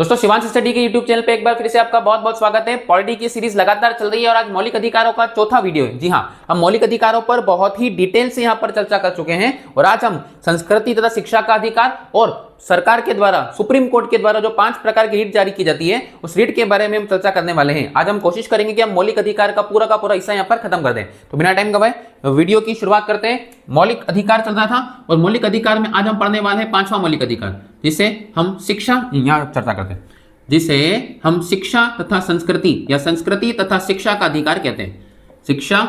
दोस्तों शिवांश स्टडी के YouTube channel पे एक बार फिर से आपका बहुत बहुत स्वागत है। पॉलिटी की सीरीज लगातार चल रही है और आज मौलिक अधिकारों का चौथा वीडियो है। जी हाँ, हम मौलिक अधिकारों पर बहुत ही डिटेल से यहाँ पर चर्चा कर चुके हैं और आज हम संस्कृति तथा शिक्षा का अधिकार और सरकार के द्वारा, सुप्रीम कोर्ट के द्वारा जो 5 प्रकार की रीट जारी की जाती है उस रीट के बारे में हम चर्चा करने वाले हैं। आज हम कोशिश करेंगे कि हम मौलिक अधिकार का पूरा हिस्सा यहाँ पर खत्म कर दें। तो बिना टाइम गवाए वीडियो की शुरुआत करते हैं। मौलिक अधिकार चल रहा था और मौलिक अधिकार में आज हम पढ़ने वाले हैं 5वां मौलिक अधिकार, जिसे हम शिक्षा, यहाँ चर्चा करते हैं, जिसे हम शिक्षा तथा संस्कृति या संस्कृति तथा शिक्षा का अधिकार कहते हैं। शिक्षा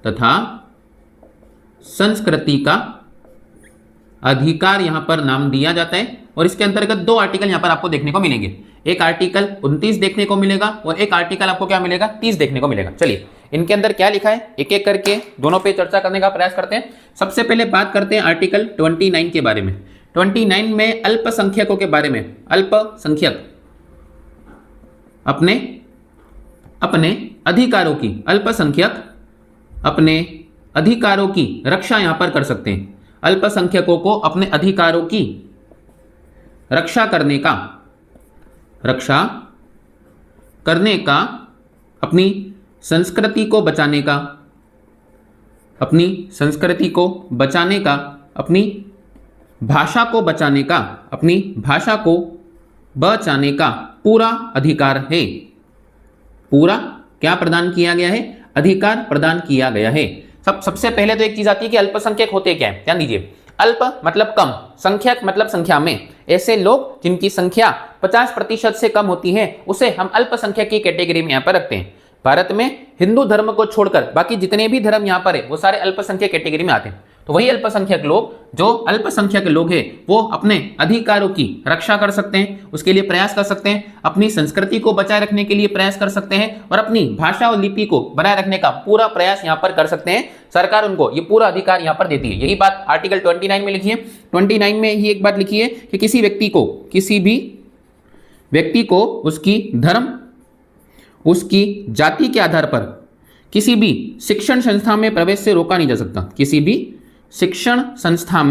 तथा संस्कृति का अधिकार यहां पर नाम दिया जाता है और इसके अंतर्गत 2 आर्टिकल यहां पर आपको देखने को मिलेंगे। एक आर्टिकल 29 देखने को मिलेगा और एक आर्टिकल आपको क्या मिलेगा, 30 देखने को मिलेगा। चलिए इनके अंदर क्या लिखा है एक एक करके दोनों पे चर्चा करने का प्रयास करते हैं। सबसे पहले बात करते हैं आर्टिकल 29 के बारे में। 29 में अल्पसंख्यकों के बारे में। अल्पसंख्यक अपने अधिकारों की, अल्पसंख्यक अपने अधिकारों की रक्षा यहां पर कर सकते हैं। अल्पसंख्यकों को अपने अधिकारों की रक्षा करने का, अपनी संस्कृति को बचाने का, अपनी भाषा को बचाने का पूरा अधिकार है। पूरा क्या प्रदान किया गया है? अधिकार प्रदान किया गया है। सबसे पहले तो एक चीज आती है कि अल्पसंख्यक होते क्या है। ध्यान दीजिए, अल्प मतलब कम, संख्यक मतलब संख्या में। ऐसे लोग जिनकी संख्या 50% से कम होती है उसे हम अल्पसंख्यक की कैटेगरी में यहां पर रखते हैं। भारत में हिंदू धर्म को छोड़कर बाकी जितने भी धर्म यहां पर है वो सारे अल्पसंख्यक कैटेगरी में आते हैं। तो वही अल्पसंख्यक लोग, जो अल्पसंख्यक लोग हैं, वो अपने अधिकारों की रक्षा कर सकते हैं, उसके लिए प्रयास कर सकते हैं, अपनी संस्कृति को बचाए रखने के लिए प्रयास कर सकते हैं और अपनी भाषा और लिपि को बनाए रखने का पूरा प्रयास यहां पर कर सकते हैं। सरकार उनको ये पूरा अधिकार यहां पर देती है। यही बात आर्टिकल 29 में लिखी है। 29 में ही एक बात लिखी है कि किसी भी व्यक्ति को उसकी धर्म, उसकी जाति के आधार पर किसी भी शिक्षण संस्था में प्रवेश से रोका नहीं जा सकता। किसी भी शिक्षण संस्था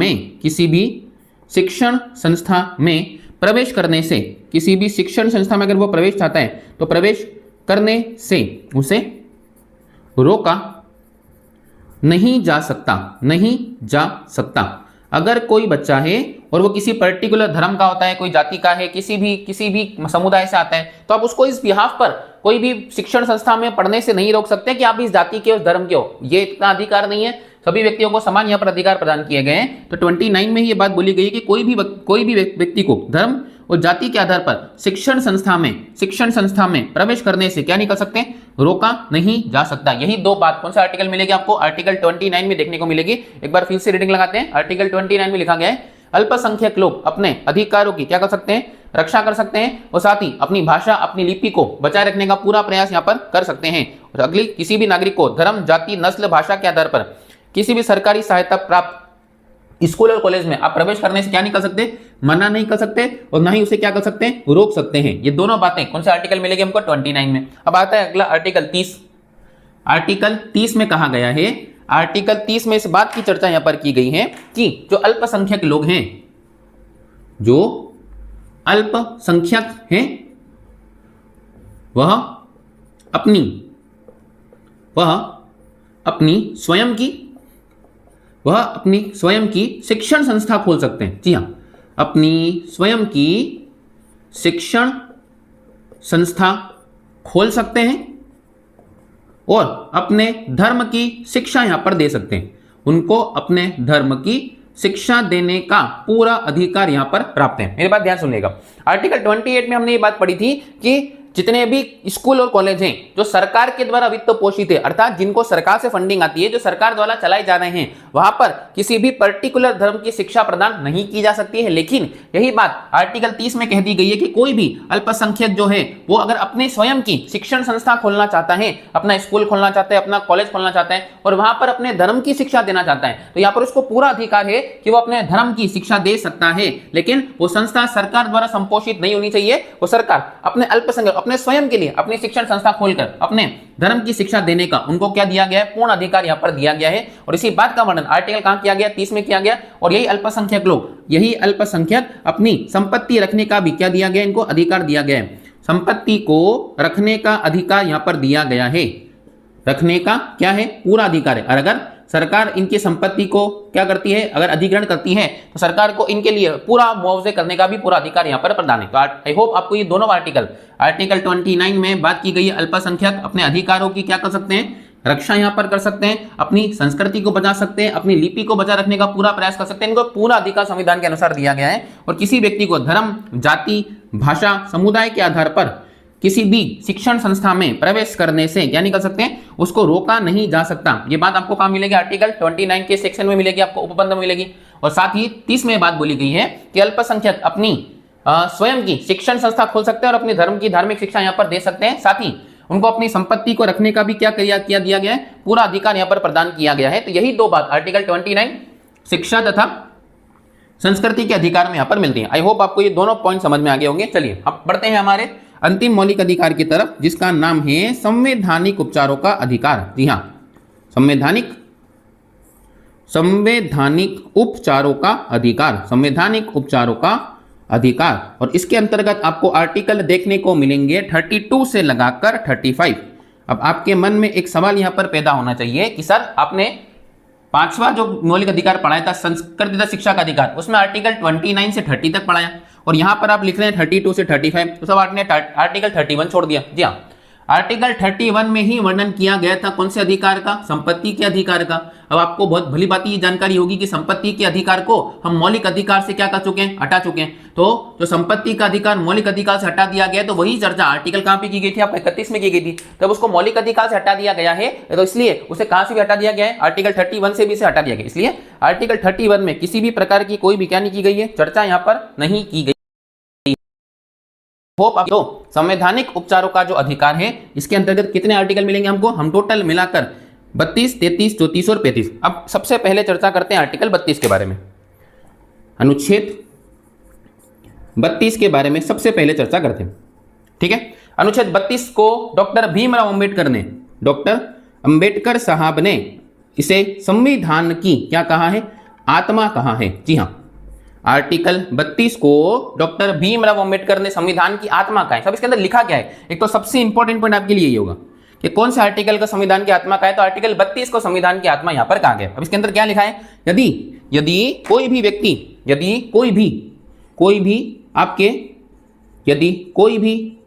में प्रवेश करने से, किसी भी शिक्षण संस्था में अगर वो प्रवेश चाहता है तो प्रवेश करने से उसे रोका नहीं जा सकता। अगर कोई बच्चा है और वो किसी पर्टिकुलर धर्म का होता है, कोई जाति का है, किसी भी समुदाय से आता है, तो आप उसको इस बिहाफ पर कोई भी शिक्षण संस्था में पढ़ने से नहीं रोक सकते कि आप इस जाति के, उस धर्म के हो। ये इतना अधिकार नहीं है। सभी व्यक्तियों को समान यहाँ पर अधिकार प्रदान किए गए हैं। तो 29 में ही ये बात बोली गई है कि कोई भी व्यक्ति को धर्म और जाति के आधार पर शिक्षण संस्था में प्रवेश करने से क्या नहीं कर सकते, रोका नहीं जा सकता। यही 2 बात कौन सा आर्टिकल मिलेगी आपको, आर्टिकल 29 में देखने को मिलेगी। एक बार फिर से रीडिंग लगाते हैं। आर्टिकल 29 में लिखा गया है, अल्पसंख्यक लोग अपने अधिकारों की क्या कर सकते हैं, रक्षा कर सकते हैं और साथ ही अपनी भाषा, अपनी लिपि को बचाए रखने का पूरा प्रयास यहाँ पर कर सकते हैं। और अगली, किसी भी नागरिक को धर्म, जाति, नस्ल, भाषा के आधार पर किसी भी सरकारी सहायता प्राप्त स्कूल और कॉलेज में आप प्रवेश करने से क्या नहीं कर सकते, मना नहीं कर सकते और ना ही उसे क्या कर सकते हैं, रोक सकते हैं। ये दोनों बातें कौन से आर्टिकल मिलेगी हमको, 29 में। अब आता है अगला आर्टिकल 30। आर्टिकल 30 में कहा गया है, आर्टिकल 30 में इस बात की चर्चा यहां पर की गई है कि जो अल्पसंख्यक लोग हैं, वह अपनी स्वयं की शिक्षण संस्था खोल सकते हैं। जी हाँ, अपनी स्वयं की शिक्षण संस्था खोल सकते हैं और अपने धर्म की शिक्षा यहां पर दे सकते हैं। उनको अपने धर्म की शिक्षा देने का पूरा अधिकार यहां पर प्राप्त है। मेरी बात ध्यान सुनिएगा। आर्टिकल 28 में हमने ये बात पढ़ी थी कि जितने भी स्कूल और कॉलेज हैं जो सरकार के द्वारा वित्त पोषित है, अर्थात जिनको सरकार से फंडिंग आती है, जो सरकार द्वारा चलाए जा रहे हैं, वहां पर किसी भी पर्टिकुलर धर्म की शिक्षा प्रदान नहीं की जा सकती है। लेकिन यही बात आर्टिकल 30 में कह दी गई है कि कोई भी अल्पसंख्यक जो है वो अगर अपने स्वयं की शिक्षण संस्था खोलना चाहता है, अपना स्कूल खोलना चाहता है, अपना कॉलेज खोलना चाहता है और वहां पर अपने धर्म की शिक्षा देना चाहता है, तो यहाँ पर उसको पूरा अधिकार है कि वो अपने धर्म की शिक्षा दे सकता है। लेकिन वो संस्था सरकार द्वारा संपोषित नहीं होनी चाहिए। वो सरकार अपने अल्पसंख्यक अपने स्वयं के लिए अपनी शिक्षण संस्था खोलकर अपने धर्म की शिक्षा देने का उनको क्या दिया गया है, पूर्ण अधिकार यहाँ पर दिया गया है। और इसी बात का वर्णन आर्टिकल कहाँ किया गया, 30 में किया गया। और यही अल्पसंख्यक लोग, यही अल्पसंख्यक अपनी संपत्ति रखने का भी क्या दिया गया, इनको अधिकार दिया गया है। संपत्ति को रखने का अधिकार यहाँ पर दिया गया है, रखने का क्या है, पूरा अधिकार है। और अगर सरकार इनकी संपत्ति को क्या करती है, अगर अधिग्रहण करती है तो सरकार को इनके लिए पूरा मुआवजे करने का भी पूरा अधिकार यहाँ पर प्रदान है। तो आई होप आपको ये दोनों आर्टिकल 29 में बात की गई है, अल्पसंख्यक अपने अधिकारों की क्या कर सकते हैं, रक्षा यहाँ पर कर सकते हैं, अपनी संस्कृति को बचा सकते हैं, अपनी लिपि को बचा रखने का पूरा प्रयास कर सकते हैं। इनको पूरा अधिकार संविधान के अनुसार दिया गया है। और किसी व्यक्ति को धर्म, जाति, भाषा, समुदाय के आधार पर किसी भी शिक्षण संस्था में प्रवेश करने से क्या नहीं कर सकते हैं, उसको रोका नहीं जा सकता। ये बात आपको कहाँ मिलेगी, आर्टिकल 29 के सेक्शन में मिलेगी, आपको उपबंध में मिलेगी। और साथ ही 30 में बात बोली गई है कि अल्पसंख्यक अपनी स्वयं की शिक्षण संस्था खोल सकते हैं और अपनी धर्म की धार्मिक शिक्षा यहाँ पर दे सकते हैं। साथ ही उनको अपनी संपत्ति को रखने का भी क्या किया दिया गया है, पूरा अधिकार यहाँ पर प्रदान किया गया है। तो यही दो बात आर्टिकल 29 शिक्षा तथा संस्कृति के अधिकार में यहाँ पर मिलती है। आई होप आपको ये दोनों पॉइंट समझ में आ गए होंगे। चलिए अब बढ़ते हैं हमारे अंतिम मौलिक अधिकार की तरफ, जिसका नाम है संवैधानिक उपचारों का अधिकार। जी हाँ, संवैधानिक उपचारों का अधिकार, संवैधानिक उपचारों का अधिकार। और इसके अंतर्गत आपको आर्टिकल देखने को मिलेंगे 32 से लगाकर 35। अब आपके मन में एक सवाल यहां पर पैदा होना चाहिए कि सर आपने पांचवा जो मौलिक अधिकार पढ़ाया था संस्कृत तथा शिक्षा का अधिकार, उसमें आर्टिकल 29 से 30 तक पढ़ाया और यहां पर आप लिख रहे हैं 32 से 35, तो सब आपने आर्टिकल 31 छोड़ दिया। जी हाँ, आर्टिकल 31 में ही वर्णन किया गया था कौन से अधिकार का, संपत्ति के अधिकार का। अब आपको बहुत भली बात ये जानकारी होगी कि संपत्ति के अधिकार को हम मौलिक अधिकार से क्या कर चुके हैं, हटा चुके हैं। तो जो संपत्ति का अधिकार मौलिक अधिकार से हटा दिया गया, तो वही चर्चा आर्टिकल कहां पे की गई थी, आप 31 में की गई थी। तब उसको मौलिक अधिकार से हटा दिया गया है, तो इसलिए उसे कहां से भी हटा दिया गया है, आर्टिकल 31 से भी इसे हटा दिया गया। इसलिए आर्टिकल 31 में किसी भी प्रकार की कोई भी क्या नहीं की गई है, चर्चा यहाँ पर नहीं की गई। होप आपको संवैधानिक उपचारों का जो अधिकार है, इसके अंतर्गत कितने आर्टिकल मिलेंगे हमको, हम टोटल मिलाकर 32, 33, 34 और 35। अब सबसे पहले चर्चा करते हैं आर्टिकल 32 के बारे में। अनुच्छेद 32 के बारे में सबसे पहले चर्चा करते हैं, ठीक है। अनुच्छेद 32 को डॉक्टर भीमराव अंबेडकर ने, डॉक्टर अंबेडकर साहब ने इसे संविधान की क्या कहा है, आत्मा कहा है। जी हाँ, आर्टिकल 32 को डॉक्टर भीमराव अंबेडकर ने संविधान की आत्मा कहा है। सब इसके अंदर लिखा क्या है, एक तो सबसे इंपॉर्टेंट पॉइंट आपके लिए ये होगा कि कौन से आर्टिकल का संविधान की आत्मा का है, तो आर्टिकल 32 को संविधान की आत्मा यहां पर कहा गया। अब इसके अंदर क्या लिखा है, यदि कोई भी व्यक्ति, यदि कोई भी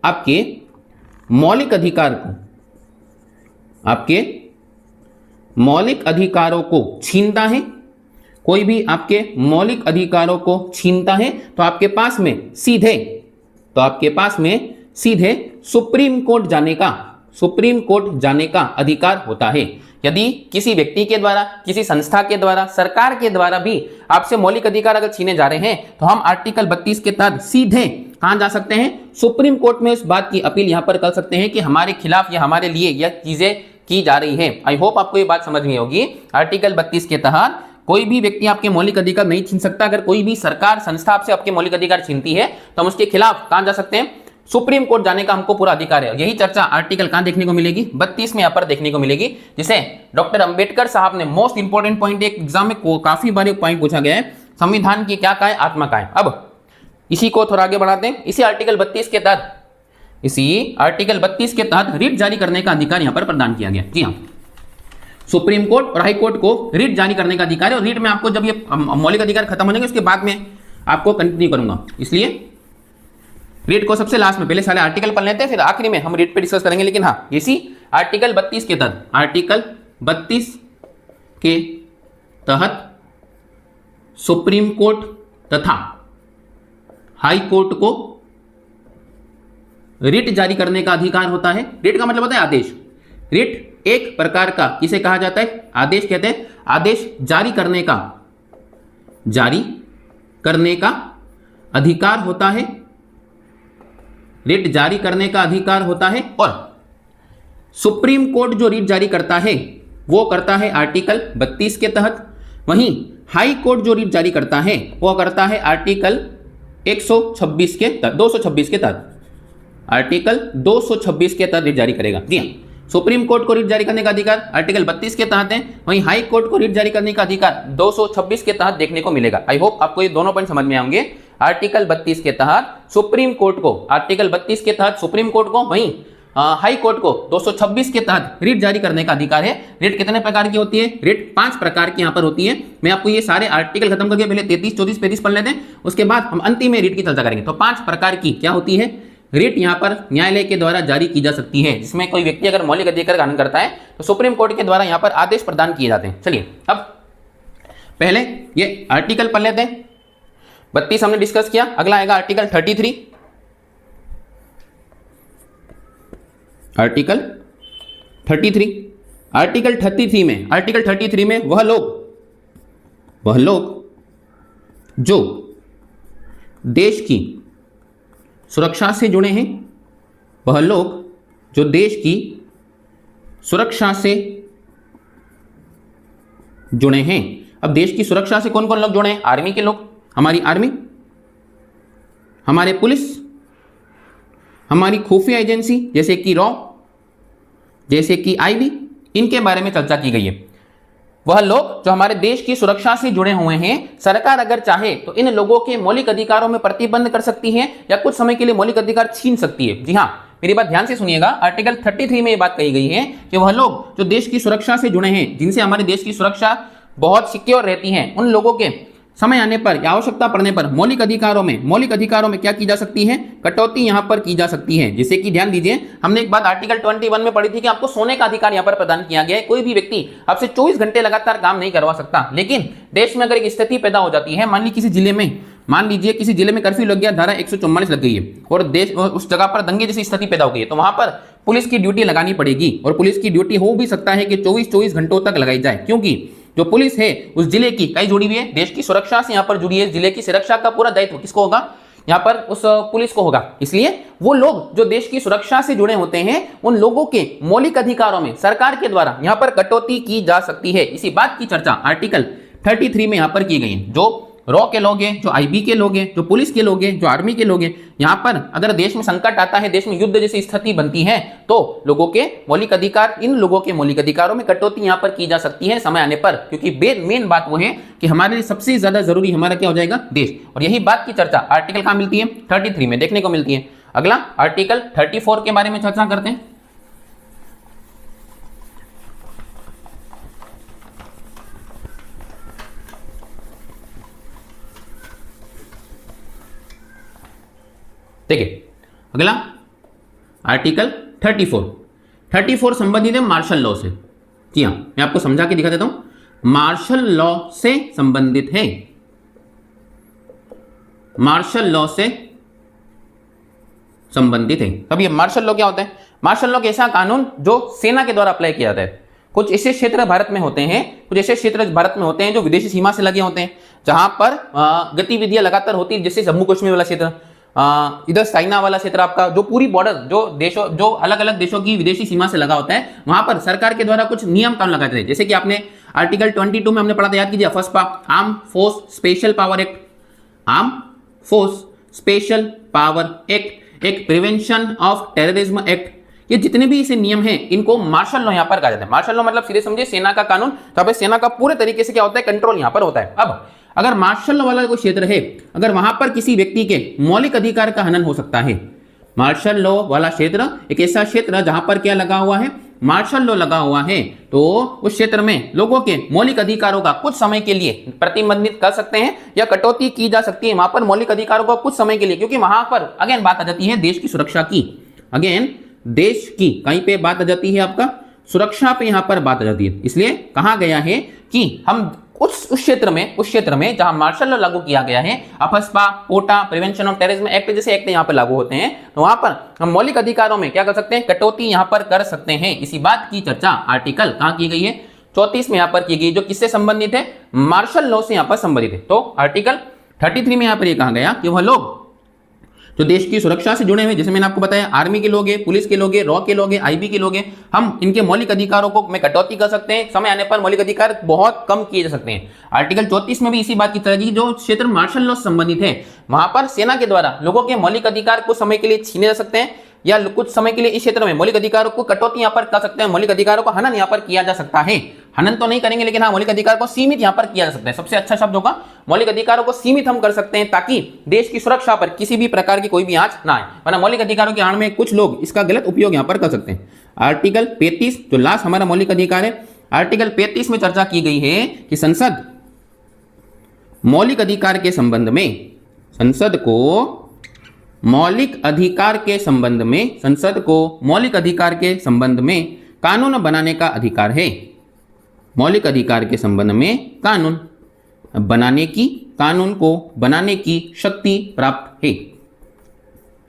आपके मौलिक अधिकार को, आपके मौलिक अधिकारों को छीनता है, कोई भी आपके मौलिक अधिकारों को छीनता है, तो आपके पास में सीधे सुप्रीम कोर्ट जाने का अधिकार होता है। यदि किसी व्यक्ति के द्वारा, किसी संस्था के द्वारा, सरकार के द्वारा भी आपसे मौलिक अधिकार अगर छीने जा रहे हैं, तो हम आर्टिकल 32 के तहत सीधे कहां जा सकते हैं, सुप्रीम कोर्ट में इस बात की अपील यहां पर कर सकते हैं कि हमारे खिलाफ या हमारे लिए यह चीजें की जा रही है। आई होप आपको ये बात समझ में होगी। आर्टिकल 32 के तहत कोई भी व्यक्ति आपके मौलिक अधिकार नहीं छीन सकता। अगर कोई भी सरकार, संस्था आपसे आपके मौलिक अधिकार छीनती है, तो हम उसके खिलाफ कहां जा सकते हैं, सुप्रीम कोर्ट जाने का हमको पूरा अधिकार है। यही चर्चा आर्टिकल कहां देखने को मिलेगी, 32 में यहां पर देखने को मिलेगी, जिसे डॉक्टर अंबेडकर साहब ने, मोस्ट इंपोर्टेंट पॉइंट, एक एग्जाम में काफी बार एक पॉइंट पूछा गया है, संविधान की क्या कहा है, आत्मा कहा है। अब इसी को थोड़ा आगे बढ़ाते हैं। इसी आर्टिकल 32 के तहत रिट जारी करने का अधिकार यहां पर प्रदान किया गया। जी हाँ, सुप्रीम कोर्ट और हाई कोर्ट को रिट जारी करने का अधिकार है। और रिट में आपको जब ये मौलिक अधिकार खत्म हो जाएंगे, उसके बाद में आपको कंटिन्यू करूंगा, इसलिए रिट को सबसे लास्ट में, पहले सारे आर्टिकल पढ़ लेते हैं, फिर आखिरी में हम रिट पे डिस्कस करेंगे। लेकिन हाँ, इसी आर्टिकल 32 के तहत, आर्टिकल 32 के तहत सुप्रीम कोर्ट तथा हाई कोर्ट को रिट जारी करने का अधिकार होता है। रिट का मतलब होता है आदेश। रिट एक प्रकार का किसे कहा जाता है, आदेश कहते हैं। आदेश जारी करने का अधिकार होता है, रिट जारी करने का अधिकार होता है। और सुप्रीम कोर्ट जो रिट जारी करता है वो करता है आर्टिकल 32 के तहत। वहीं हाई कोर्ट जो रिट जारी करता है वो करता है आर्टिकल 226 के तहत। आर्टिकल 226 के तहत रिट जारी करेगा। जी हाँ, सुप्रीम कोर्ट को रिट जारी करने का अधिकार आर्टिकल 32 के तहत है, वहीं हाई कोर्ट को रिट जारी करने का अधिकार 226 के तहत देखने को मिलेगा। आई होप आपको ये दोनों पॉइंट समझ में आएंगे। आर्टिकल 32 के तहत सुप्रीम कोर्ट को, आर्टिकल 32 के तहत सुप्रीम कोर्ट को, वहीं हाई कोर्ट को 226 के तहत रिट जारी करने का अधिकार है। रिट कितने प्रकार की होती है? रिट 5 प्रकार की यहां पर होती है। मैं आपको ये सारे आर्टिकल खत्म करके पहले 33, 34, 35 पढ़ लेते हैं, उसके बाद हम अंतिम में रिट की चर्चा करेंगे। तो 5 प्रकार की क्या होती है? रिट यहां पर न्यायालय के द्वारा जारी की जा सकती है, जिसमें कोई व्यक्ति अगर मौलिक अधिकार का हनन करता है तो सुप्रीम कोर्ट के द्वारा यहां पर आदेश प्रदान किए जाते हैं। चलिए अब पहले ये आर्टिकल पढ़ लेते हैं। 32 हमने डिस्कस किया, अगला आएगा आर्टिकल 33। आर्टिकल 33, आर्टिकल 33 में वह लोग जो देश की सुरक्षा से जुड़े हैं, वह लोग जो देश की सुरक्षा से जुड़े हैं। अब देश की सुरक्षा से कौन कौन लोग जुड़े हैं? आर्मी के लोग, हमारी आर्मी, हमारे पुलिस, हमारी खुफिया एजेंसी जैसे कि रॉ, जैसे कि आईबी, इनके बारे में चर्चा की गई है। वह लोग जो हमारे देश की सुरक्षा से जुड़े हुए हैं, सरकार अगर चाहे तो इन लोगों के मौलिक अधिकारों में प्रतिबंध कर सकती है या कुछ समय के लिए मौलिक अधिकार छीन सकती है। जी हां, मेरी बात ध्यान से सुनिएगा। आर्टिकल 33 में यह बात कही गई है कि वह लोग जो देश की सुरक्षा से जुड़े हैं, जिनसे हमारे देश की सुरक्षा बहुत सिक्योर रहती है, उन लोगों के समय आने पर या आवश्यकता पड़ने पर मौलिक अधिकारों में क्या की जा सकती है? कटौती यहां पर की जा सकती है। जैसे कि ध्यान दीजिए, हमने एक बात आर्टिकल 21 में पढ़ी थी कि आपको सोने का अधिकार यहां पर प्रदान किया गया है। कोई भी व्यक्ति आपसे 24 घंटे लगातार काम नहीं करवा सकता, लेकिन देश में अगर एक स्थिति पैदा हो जाती है, मान लीजिए किसी जिले में कर्फ्यू लग गया, धारा 144 लग गई है और देश उस जगह पर दंगे जैसी स्थिति पैदा हो गई है, तो वहां पर पुलिस की ड्यूटी लगानी पड़ेगी। और पुलिस की ड्यूटी हो भी सकता है कि 24 घंटों तक लगाई जाए, क्योंकि जो पुलिस है उस जिले की कई जुड़ी हुई है, देश की सुरक्षा से यहां पर जुड़ी है। जिले की सुरक्षा का पूरा दायित्व किसको होगा? यहां पर उस पुलिस को होगा। इसलिए वो लोग जो देश की सुरक्षा से जुड़े होते हैं, उन लोगों के मौलिक अधिकारों में सरकार के द्वारा यहां पर कटौती की जा सकती है। इसी बात की चर्चा आर्टिकल 33 में यहां पर की गई है। जो रॉ के लोग हैं, जो आईबी के लोग हैं, जो पुलिस के लोग हैं, जो आर्मी के लोग हैं, यहां पर अगर देश में संकट आता है, देश में युद्ध जैसी स्थिति बनती है, तो लोगों के मौलिक अधिकार, इन लोगों के मौलिक अधिकारों में कटौती यहां पर की जा सकती है समय आने पर। क्योंकि मेन बात वो है कि हमारे लिए सबसे ज्यादा जरूरी हमारा क्या हो जाएगा? देश। और यही बात की चर्चा आर्टिकल कहां मिलती है? 33 में देखने को मिलती है। अगला आर्टिकल 34 के बारे में चर्चा करते हैं। देखिए अगला आर्टिकल 34 संबंधित है मार्शल लॉ से। जी हाँ, मैं आपको समझा के दिखा देता हूं। मार्शल लॉ से संबंधित है, मार्शल लॉ से संबंधित है। अब ये मार्शल लॉ क्या होता है? मार्शल लॉ एक ऐसा कानून जो सेना के द्वारा अप्लाई किया जाता है। कुछ ऐसे क्षेत्र भारत में होते हैं, जो विदेशी सीमा से लगे होते हैं, जहां पर गतिविधियां लगातार होती है, जैसे जम्मू कश्मीर वाला क्षेत्र, इधर चाइना वाला क्षेत्र आपका, जो पूरी बॉर्डर जो अलग अलग देशों की विदेशी सीमा से लगा होता है, वहां पर सरकार के द्वारा कुछ नियम कानून लगाए थे। जैसे कि आपने आर्टिकल 22 में हमने पढ़ा था, याद कीजिए, AFSPA, arm force special power act, arm force special power act, एक प्रिवेंशन ऑफ टेररिज्म एक्ट। ये जितने भी ऐसे नियम हैं, इनको मार्शल लॉ यहां पर कहा जाता है। मार्शल लॉ मतलब सीधे समझे सेना का कानून, जहां पे सेना का पूरे तरीके से क्या होता है? कंट्रोल यहां पर होता है। अब अगर मार्शल लॉ वाला कोई क्षेत्र है, अगर वहां पर किसी व्यक्ति के मौलिक अधिकार का हनन हो सकता है, मार्शल लॉ वाला क्षेत्र एक ऐसा क्षेत्र जहां पर क्या लगा हुआ है? मार्शल लॉ लगा हुआ है, तो उस क्षेत्र में लोगों के मौलिक अधिकारों का कुछ समय के लिए प्रतिबंधित कर सकते हैं या कटौती की जा सकती है वहां पर मौलिक अधिकारों का कुछ समय के लिए, क्योंकि वहां पर अगेन बात आ जाती है देश की सुरक्षा की, अगेन देश की कहीं पे बात आ जाती है, आपका सुरक्षा पे यहां पर बात आ जाती है। इसलिए कहा गया है कि हम उस क्षेत्र में जहां मार्शल लॉ लागू किया गया है, AFSPA, POTA, prevention of terrorism act जैसे एक्ट यहां पर लागू होते हैं, तो वहां पर हम मौलिक अधिकारों में क्या कर सकते हैं? कटौती यहां पर कर सकते हैं। इसी बात की चर्चा आर्टिकल कहां की गई है? 34 में यहां पर की गई, जो किससे संबंधित है? मार्शल लॉ से यहां पर संबंधित है। तो आर्टिकल 33 में यहां पर यह कहा गया कि वह लोग जो देश की सुरक्षा से जुड़े हुए, जैसे मैंने आपको बताया, आर्मी के लोग हैं, पुलिस के लोग हैं, रॉ के लोग हैं, आईबी के लोग हैं, हम इनके मौलिक अधिकारों को में कटौती कर सकते हैं। समय आने पर मौलिक अधिकार बहुत कम किए जा सकते हैं। आर्टिकल 34 में भी इसी बात की तरह की, जो क्षेत्र मार्शल लॉ से संबंधित है, वहां पर सेना के द्वारा लोगों के मौलिक अधिकार कुछ समय के लिए छीने जा सकते हैं। या कुछ समय के लिए इस क्षेत्र में मौलिक अधिकारों को कटौती यहां पर कर सकते हैं, मौलिक अधिकारों को हनन यहां पर किया जा सकता है। हनन तो नहीं करेंगे लेकिन हाँ मौलिक अधिकार को सीमित यहां पर किया जा सकता है। सबसे अच्छा शब्द होगा मौलिक अधिकारों को सीमित हम कर सकते हैं ताकि देश की सुरक्षा पर किसी भी प्रकार की कोई भी आंच ना आए, वरना मौलिक अधिकारों की आड़ में कुछ लोग इसका गलत उपयोग यहां पर कर सकते हैं। आर्टिकल 35 जो लास्ट हमारा मौलिक अधिकार है, आर्टिकल 35 में चर्चा की गई है कि संसद मौलिक अधिकार के संबंध में, संसद को मौलिक अधिकार के संबंध में, संसद को मौलिक अधिकार के संबंध में कानून बनाने का अधिकार है। मौलिक अधिकार के संबंध में कानून बनाने की, कानून को बनाने की शक्ति प्राप्त है,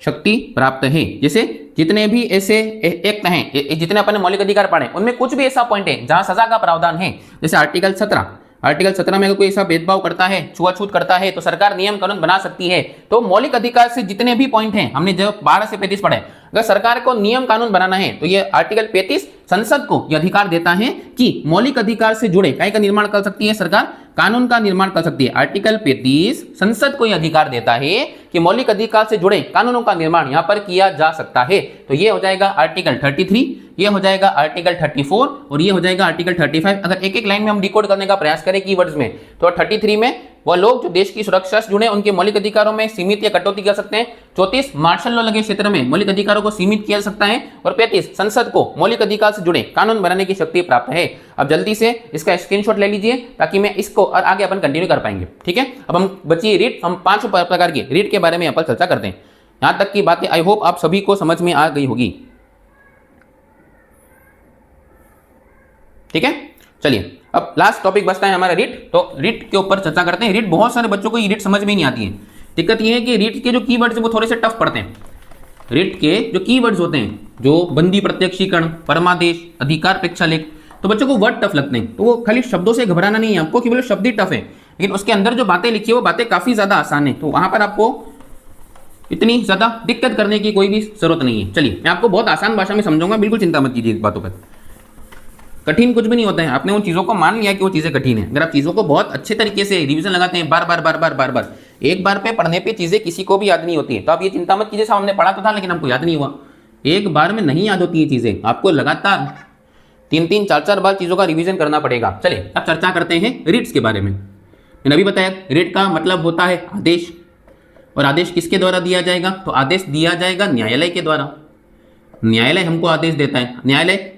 शक्ति प्राप्त है। जैसे जितने भी ऐसे एक्ट हैं, जितने अपन मौलिक अधिकार पढ़े उनमें कुछ भी ऐसा पॉइंट है जहां सजा का प्रावधान है, जैसे आर्टिकल 17, आर्टिकल 17 में अगर कोई ऐसा भेदभाव करता है, छुआछूत करता है तो सरकार नियम कानून बना सकती है। तो मौलिक अधिकार से जितने भी पॉइंट हैं, हमने जो 12 से 35 पढ़े, अगर सरकार को नियम कानून बनाना है तो ये आर्टिकल 35 संसद को यह अधिकार देता है कि मौलिक अधिकार से जुड़े काय का निर्माण कर सकती है सरकार, कानून का निर्माण कर सकती है। आर्टिकल 35 संसद को यह अधिकार देता है कि मौलिक अधिकार से जुड़े कानूनों का निर्माण यहां पर किया जा सकता है। तो ये हो जाएगा आर्टिकल 33, ये हो जाएगा आर्टिकल 34 और ये हो जाएगा आर्टिकल 35। अगर एक एक लाइन में हम डिकोड करने का प्रयास करें कीवर्ड्स में, तो 33 में वह लोग जो देश की सुरक्षा से जुड़े उनके मौलिक अधिकारों में सीमित या कटौती कर सकते हैं। 34 मार्शल लॉ लगे क्षेत्र में मौलिक अधिकारों को सीमित किया जा सकता है और 35 संसद को मौलिक अधिकार से जुड़े कानून बनाने की शक्ति प्राप्त है। अब जल्दी से इसका स्क्रीनशॉट ले लीजिए ताकि मैं इसको और आगे अपन कंटिन्यू कर पाएंगे। ठीक है, अब हम बची रीड, हम 5 प्रकार की रीड के बारे में यहाँ पर चर्चा करते हैं। यहां तक की बातें आई होप आप सभी को समझ में आ गई होगी। ठीक है, चलिए अब लास्ट टॉपिक बचता है हमारा रीड, तो रीड के ऊपर चर्चा करते हैं। रीड बहुत सारे बच्चों को ये रीड समझ में नहीं आती है। दिक्कत ये है कि रीड के जो कीवर्ड्स हैं वो थोड़े से टफ पड़ते हैं। रीड के जो कीवर्ड्स होते हैं, जो बंदी प्रत्यक्षीकरण, परमादेश, अधिकार प्रेक्षालेख, तो बच्चों को वर्ड टफ लगते हैं। तो वो खाली शब्दों से घबराना नहीं है आपको, केवल शब्द ही टफ है, लेकिन उसके अंदर जो बातें लिखी है वो बातें काफी ज्यादा आसान है। तो वहां पर आपको इतनी ज्यादा दिक्कत करने की कोई भी जरूरत नहीं है। चलिए मैं आपको बहुत आसान भाषा में समझाऊंगा, बिल्कुल चिंता मत कीजिए इस बातों पर। कठिन कुछ भी नहीं होता है, आपने उन चीज़ों को मान लिया कि वो चीज़ें कठिन है। अगर आप चीज़ों को बहुत अच्छे तरीके से रिवीजन लगाते हैं, बार बार एक बार पे पढ़ने पे चीज़ें किसी को भी याद नहीं होती है। तो आप ये चिंता मत कीजिए, साहब हमने पढ़ा तो था लेकिन हमको याद नहीं हुआ। एक बार में नहीं याद होती है चीज़ें, आपको लगातार 3-3, 4-4 बार चीज़ों का रिविजन करना पड़ेगा। चलिए अब चर्चा करते हैं रीड्स के बारे में। मैंने अभी बताया रीड का मतलब होता है आदेश, और आदेश किसके द्वारा दिया जाएगा, तो आदेश दिया जाएगा न्यायालय के द्वारा। न्यायालय हमको आदेश देता है। न्यायालय,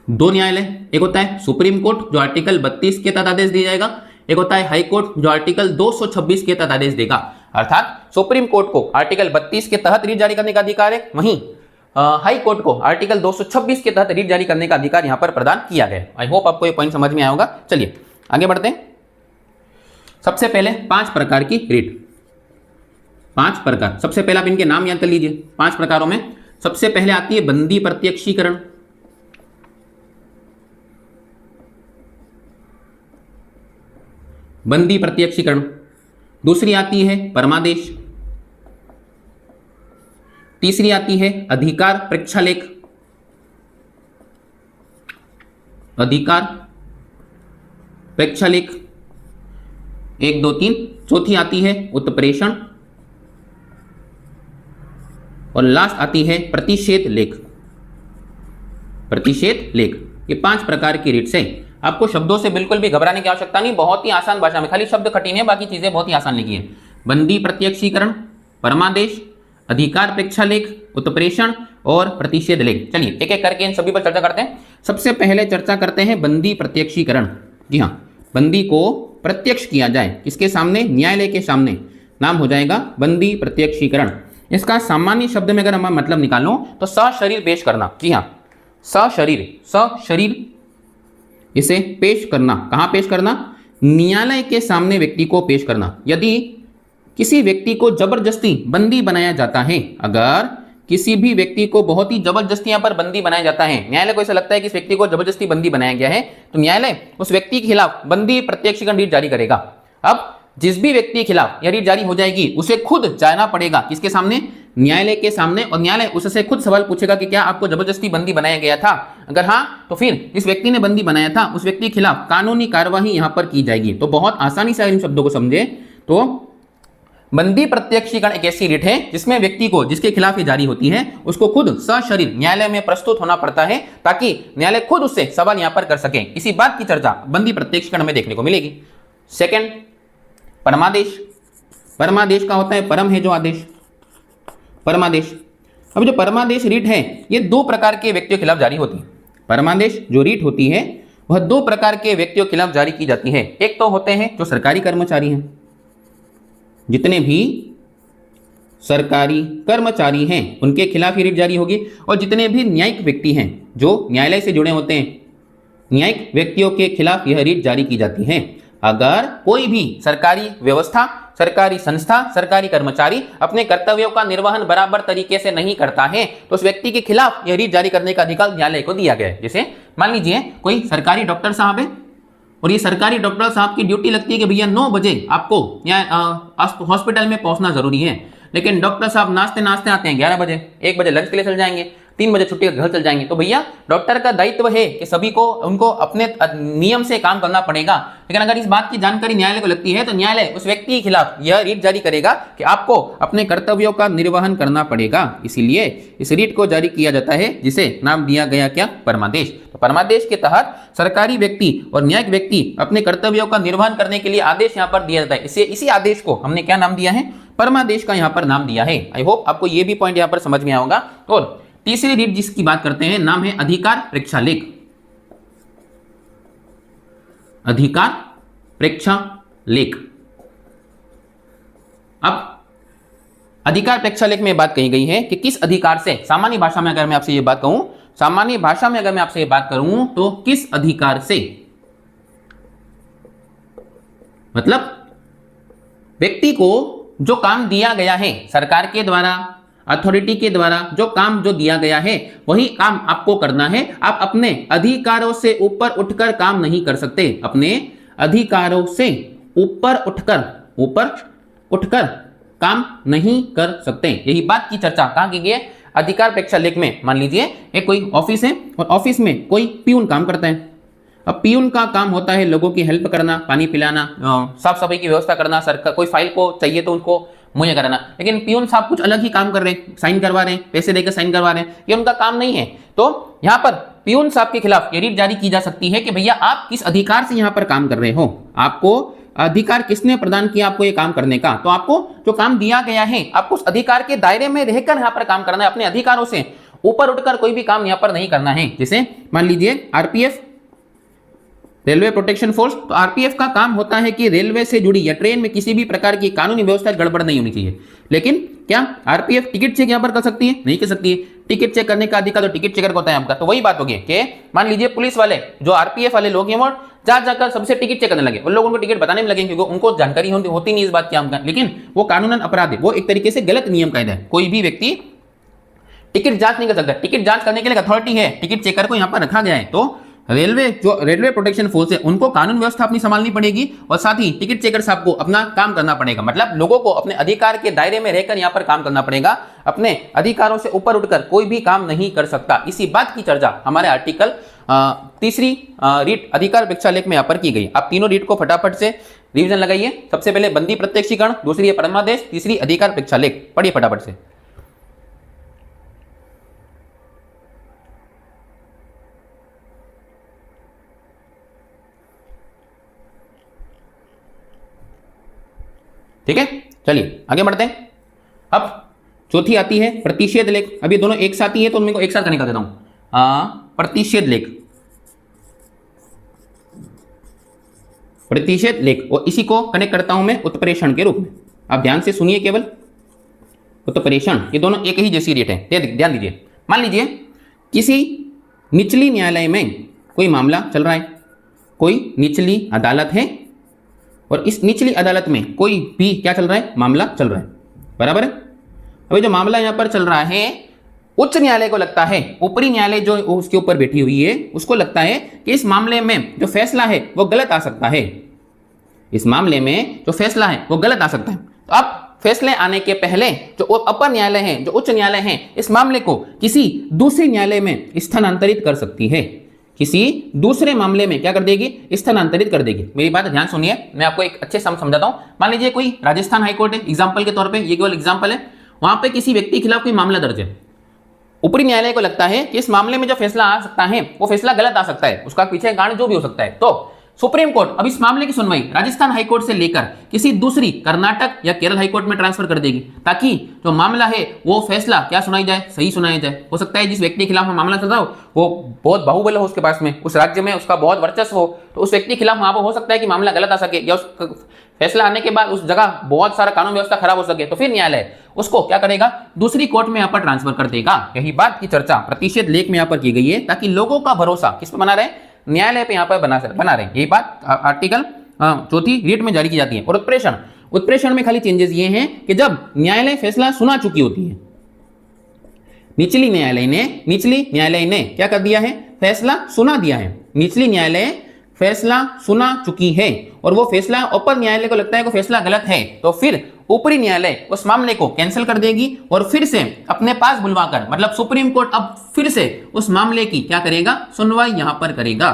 दो न्यायालय, एक होता है सुप्रीम कोर्ट जो आर्टिकल 32 के तहत आदेश दिया जाएगा, एक होता है हाई कोर्ट जो आर्टिकल 226 के तहत आदेश देगा। अर्थात सुप्रीम कोर्ट को आर्टिकल 32 के तहत रीट जारी करने का अधिकार है, वहीं हाई कोर्ट को आर्टिकल 226 के तहत रीट जारी करने का अधिकार यहां पर प्रदान किया गया। आई होप आपको ये पॉइंट समझ में आया होगा। चलिए आगे बढ़ते हैं। सबसे पहले 5 प्रकार की रीट, 5 प्रकार। सबसे पहले आप इनके नाम याद कर लीजिए। 5 प्रकारों में सबसे पहले आती है बंदी प्रत्यक्षीकरण, बंदी प्रत्यक्षीकरण। दूसरी आती है परमादेश, तीसरी आती है अधिकार प्रेक्षालेख, अधिकार प्रेक्षालेख 1, 2, 3। चौथी आती है उत्प्रेषण, और लास्ट आती है प्रतिषेध लेख, प्रतिषेध लेख। ये 5 प्रकार की रीट्स है। आपको शब्दों से बिल्कुल भी घबराने की आवश्यकता नहीं, बहुत ही आसान भाषा में, खाली शब्द कठिन है, बाकी चीजें बहुत ही आसान लिखी है। बंदी प्रत्यक्षीकरण, परमादेश, अधिकार प्रेक्षालेख, उत्प्रेषण और प्रतिषेध लेख। चलिए एक एक करके इन सभी पर चर्चा करते हैं। सबसे पहले चर्चा करते हैं बंदी प्रत्यक्षीकरण। जी हाँ, बंदी को प्रत्यक्ष किया जाए, किसके सामने, न्यायालय के सामने, नाम हो जाएगा बंदी प्रत्यक्षीकरण। इसका सामान्य शब्द में अगर हम मतलब निकालो तो सशरीर पेश करना। जी हाँ, सशरीर, सशरीर इसे पेश करना। कहां पेश करना, न्यायालय के सामने व्यक्ति को पेश करना। यदि किसी व्यक्ति को जबरदस्ती बंदी बनाया जाता है, अगर किसी भी व्यक्ति को बहुत ही जबरदस्ती यहां पर बंदी बनाया जाता है, न्यायालय को ऐसा लगता है कि इस व्यक्ति को जबरदस्ती बंदी बनाया गया है, तो न्यायालय उस व्यक्ति के खिलाफ बंदी प्रत्यक्षीकरण रीट जारी करेगा। अब जिस भी व्यक्ति के खिलाफ यह रीट जारी हो जाएगी उसे खुद जाना पड़ेगा, किसके सामने, न्यायालय के सामने, और न्यायालय उससे खुद सवाल पूछेगा कि क्या आपको जबरदस्ती बंदी बनाया गया था। अगर हाँ, तो फिर इस व्यक्ति ने बंदी बनाया था, उस व्यक्ति के खिलाफ कानूनी कार्यवाही यहां पर की जाएगी। तो बहुत आसानी से इन शब्दों को समझे तो बंदी प्रत्यक्षीकरण एक ऐसी रिट है जिसमें व्यक्ति को जिसके खिलाफ ये जारी होती है उसको खुद सशरीर न्यायालय में प्रस्तुत होना पड़ता है ताकि न्यायालय खुद उससे सवाल यहां पर कर सके। इसी बात की चर्चा बंदी प्रत्यक्षीकरण में देखने को मिलेगी। सेकंड, परमादेश। परमादेश का होता है, परम है जो आदेश, परमादेश। अब जो परमादेश रीट है ये दो प्रकार के व्यक्तियों के खिलाफ जारी होती है। परमादेश जो रीट होती है वह दो प्रकार के व्यक्तियों के खिलाफ जारी की जाती है। एक तो होते हैं जो सरकारी कर्मचारी हैं, जितने भी सरकारी कर्मचारी हैं उनके खिलाफ ये रीट जारी होगी, और जितने भी न्यायिक व्यक्ति हैं जो न्यायालय से जुड़े होते हैं, न्यायिक व्यक्तियों के खिलाफ यह रीट जारी की जाती है। अगर कोई भी सरकारी व्यवस्था, सरकारी संस्था, सरकारी कर्मचारी अपने कर्तव्यों का निर्वहन बराबर तरीके से नहीं करता है तो उस व्यक्ति के खिलाफ यह रीट जारी करने का अधिकार न्यायालय को दिया गया है। जैसे मान लीजिए कोई सरकारी डॉक्टर साहब है और ये सरकारी डॉक्टर साहब की ड्यूटी लगती है कि भैया 9 बजे आपको यहाँ हॉस्पिटल में पहुंचना जरूरी है, लेकिन डॉक्टर साहब नाश्ते नाश्ते आते हैं 11 बजे, 1 बजे लंच के लिए चल जाएंगे, 3 बजे छुट्टी घर चल जाएंगे। तो भैया डॉक्टर का दायित्व है कि सभी को उनको अपने नियम से काम करना पड़ेगा। लेकिन अगर इस बात की जानकारी न्यायालय को लगती है तो न्यायालय उस व्यक्ति के खिलाफ यह रीट जारी करेगा कि आपको अपने कर्तव्यों का निर्वहन करना पड़ेगा। इसीलिए इस रीट को जारी किया जाता है जिसे नाम दिया गया क्या, परमादेश। तो परमादेश के तहत सरकारी व्यक्ति और न्यायिक व्यक्ति अपने कर्तव्यों का निर्वहन करने के लिए आदेश यहाँ पर दिया जाता है। इसी आदेश को हमने क्या नाम दिया है, परमादेश का यहाँ पर नाम दिया है। आई होप आपको ये भी पॉइंट यहाँ पर समझ में आया होगा। और तीसरी रीट जिसकी बात करते हैं नाम है अधिकार प्रेक्षालेख। अधिकार प्रेक्षालेख। अब अधिकार प्रेक्षालेख में बात कही गई है कि किस अधिकार से, सामान्य भाषा में अगर मैं आपसे ये बात कहूं, सामान्य भाषा में अगर मैं आपसे ये बात करूं तो किस अधिकार से, मतलब व्यक्ति को जो काम दिया गया है सरकार के द्वारा, अथॉरिटी के द्वारा जो काम जो दिया गया है वही काम आपको करना है। आप अपने अधिकारों से ऊपर उठकर काम नहीं कर सकते, अपने अधिकारों से ऊपर उठकर काम नहीं कर सकते। यही बात की चर्चा कहाँ की गई है, अधिकार प्रेक्षालेख में। मान लीजिए एक कोई ऑफिस है और ऑफिस में कोई पियून काम करता है। अब पियून का काम होता है लोगों की हेल्प करना, पानी पिलाना, साफ सफाई की व्यवस्था करना, सरकार कोई फाइल को चाहिए तो उनको मुहैया कराना। लेकिन पियून साहब कुछ अलग ही काम कर रहे हैं, साइन करवा रहे हैं, पैसे देकर साइन करवा रहे हैं, ये उनका काम नहीं है। तो यहाँ पर पियून साहब के खिलाफ ये रीट जारी की जा सकती है कि भैया आप किस अधिकार से यहाँ पर काम कर रहे हो, आपको अधिकार किसने प्रदान किया आपको ये काम करने का। तो आपको जो काम दिया गया है आपको उस अधिकार के दायरे में रहकर यहाँ पर काम करना है, अपने अधिकारों से ऊपर उठकर कोई भी काम यहाँ पर नहीं करना है। जैसे मान लीजिए आरपीएफ, रेलवे प्रोटेक्शन फोर्स, तो आरपीएफ का काम होता है कि रेलवे से जुड़ी या ट्रेन में किसी भी प्रकार की कानूनी व्यवस्था गड़बड़ नहीं होनी चाहिए। लेकिन क्या आरपीएफ टिकट चेक यहाँ पर कर सकती है? नहीं कर सकती है। टिकट चेक करने का अधिकार तो टिकट चेकर को होता है आपका। तो वही बात होगी कि मान लीजिए पुलिस वाले जो आरपीएफ वाले लोग हैं वो जाकर सबसे टिकट चेक करने लगे, उन लोगों को टिकट बताने में लगे क्योंकि उनको जानकारी होती नहीं इस बात की। लेकिन वो कानूनन अपराध है, वो एक तरीके से गलत नियम कायदा है। कोई भी व्यक्ति टिकट जांच नहीं कर सकता। टिकट जांच करने के लिए अथॉरिटी है, टिकट चेकर को यहाँ पर रखा गया है। तो रेलवे प्रोटेक्शन फोर्स है उनको कानून व्यवस्था अपनी संभालनी पड़ेगी और साथ ही टिकट चेकर साहब को अपना काम करना पड़ेगा। मतलब लोगों को अपने अधिकार के दायरे में रहकर यहाँ पर काम करना पड़ेगा, अपने अधिकारों से ऊपर उठकर कोई भी काम नहीं कर सकता। इसी बात की चर्चा हमारे आर्टिकल तीसरी रीट अधिकार प्रेक्षालेख में यहाँ पर की गई। आप तीनों रीट को फटाफट से रिविजन लगाइए। सबसे पहले बंदी प्रत्यक्षीकरण, दूसरी है परमादेश, तीसरी अधिकार प्रेक्षालेख। पढ़िए फटाफट से। ठीक है, चलिए आगे बढ़ते हैं। अब चौथी आती है प्रतिषेध लेख। अब ये दोनों एक साथ ही है तो उनको एक साथ करने का देता हूं। प्रतिषेध लेख, प्रतिषेध लेख, और इसी को कनेक्ट करता हूं मैं उत्प्रेषण के रूप में। आप ध्यान से सुनिए केवल। उत्प्रेषण, ये दोनों एक ही जैसी रेट है, ध्यान दीजिए। मान लीजिए किसी निचली न्यायालय में कोई मामला चल रहा है, कोई निचली अदालत है और इस निचली अदालत में कोई भी क्या चल रहा है, मामला चल रहा है, बराबर है। अभी जो मामला यहां पर चल रहा है उच्च न्यायालय को लगता है, ऊपरी न्यायालय जो उसके ऊपर बैठी हुई है उसको लगता है कि इस मामले में जो फैसला है वो गलत आ सकता है, इस मामले में जो फैसला है वो गलत आ सकता है। तो अब फैसले आने के पहले जो अपर न्यायालय है, जो उच्च न्यायालय है, इस मामले को किसी दूसरे न्यायालय में स्थानांतरित कर सकती है। किसी दूसरे मामले में क्या कर देगी, स्थानांतरित कर देगी। मेरी बात ध्यान सुनिए, मैं आपको एक अच्छे समझाता हूं। मान लीजिए कोई राजस्थान हाईकोर्ट है, एग्जाम्पल के तौर पे, ये केवल एग्जाम्पल है, वहां पे किसी व्यक्ति के खिलाफ कोई मामला दर्ज है। ऊपरी न्यायालय को लगता है कि इस मामले में जो फैसला आ सकता है वो फैसला गलत आ सकता है, उसका पीछे कारण जो भी हो सकता है। तो सुप्रीम कोर्ट अब इस मामले की सुनवाई राजस्थान हाईकोर्ट से लेकर किसी दूसरी कर्नाटक या केरल हाईकोर्ट में ट्रांसफर कर देगी, ताकि जो मामला है वो फैसला क्या सुनाई जाए, सही सुनाया जाए। हो सकता है जिस व्यक्ति के खिलाफ मामला चल रहा हो वो बहुत बाहुबल हो उसके पास में, उस राज्य में उसका बहुत वर्चस्व हो, तो उस व्यक्ति के खिलाफ वहां पर हो सकता है कि मामला गलत आ सके, या उस फैसला आने के बाद उस जगह बहुत सारा कानून व्यवस्था खराब हो सके। तो फिर न्यायालय उसको क्या करेगा, दूसरी कोर्ट में यहाँ पर ट्रांसफर कर देगा। यही बात की चर्चा प्रतिषेध लेख में यहाँ पर की गई है, ताकि लोगों का भरोसा किस पे बना रहे, न्यायालय पे यहाँ पर बना रहे। यही बात आर्टिकल 4 रीट में जारी की जाती है। और उत्प्रेषण में खाली चेंजेस ये हैं कि जब न्यायालय फैसला सुना चुकी होती है, निचली न्यायालय ने क्या कर दिया है, फैसला सुना दिया है, निचली न्यायालय फैसला सुना चुकी है और वो फैसला ऊपर न्यायालय को लगता है कि फैसला गलत है, तो फिर ऊपरी न्यायालय उस मामले को कैंसिल कर देगी और फिर से अपने पास बुलवाकर, मतलब सुप्रीम कोर्ट अब फिर से उस मामले की क्या करेगा, सुनवाई यहां पर करेगा।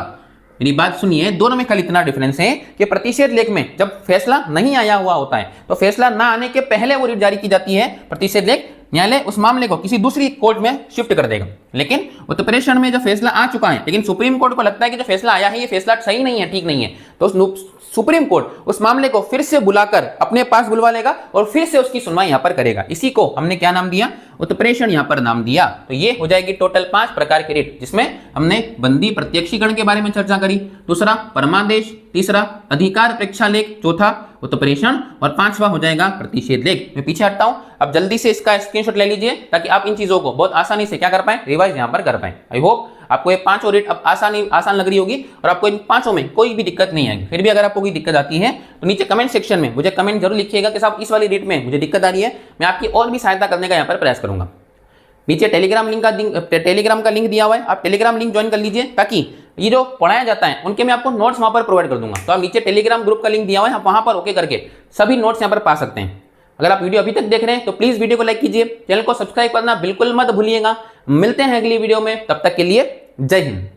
मेरी बात सुनिए, दोनों में खाली इतना डिफरेंस है कि प्रतिषेध लेख में जब फैसला नहीं आया हुआ होता है तो फैसला ना आने के पहले वो रीट जारी की जाती है प्रतिषेध लेख, न्यायालय उस मामले को किसी दूसरी कोर्ट में शिफ्ट कर देगा। लेकिन उत्प्रेषण में जो फैसला आ चुका है, लेकिन सुप्रीम कोर्ट को लगता है कि जो फैसला आया है ये फैसला सही नहीं है, ठीक नहीं है, तो सुप्रीम कोर्ट उस मामले को फिर से बुलाकर अपने पास बुलवा लेगा और फिर से उसकी सुनवाई यहां पर करेगा। इसी को हमने क्या नाम दिया, उत्प्रेषण यहां पर नाम दिया। तो ये हो जाएगी टोटल 5 प्रकार की रीट, जिसमें हमने बंदी प्रत्यक्षीकरण के बारे में चर्चा करी, दूसरा परमादेश, तीसरा अधिकार प्रेक्षालेख, चौथा उत्प्रेषण और 5वां हो जाएगा प्रतिषेध लेख। मैं पीछे हटता हूं, अब जल्दी से इसका स्क्रीनशॉट ले लीजिए ताकि आप इन चीजों को बहुत आसानी से क्या कर पाए, रिवाइज यहां पर कर पाए। आई होप आपको ये 5 रीट अब आसान लग रही होगी और आपको इन 5 में कोई भी दिक्कत नहीं आएगी। फिर भी अगर आपको कोई दिक्कत आती है तो नीचे कमेंट सेक्शन में मुझे कमेंट जरूर लिखिएगा कि साहब इस वाली रीट में मुझे दिक्कत आ रही है, मैं आपकी और भी सहायता करने का यहाँ पर प्रयास करूंगा। नीचे टेलीग्राम का लिंक दिया हुआ है, आप टेलीग्राम लिंक ज्वाइन कर लीजिए ताकि ये जो पढ़ाया जाता है उनके मैं आपको नोट्स वहां पर प्रोवाइड कर दूंगा। तो आप नीचे टेलीग्राम ग्रुप का लिंक दिया हुआ है, आप वहां पर ओके करके सभी नोट्स यहाँ पर पा सकते हैं। अगर आप वीडियो अभी तक देख रहे हैं तो प्लीज वीडियो को लाइक कीजिए, चैनल को सब्सक्राइब करना बिल्कुल मत भूलिएगा। मिलते हैं अगली वीडियो में, तब तक के लिए जय हिंद।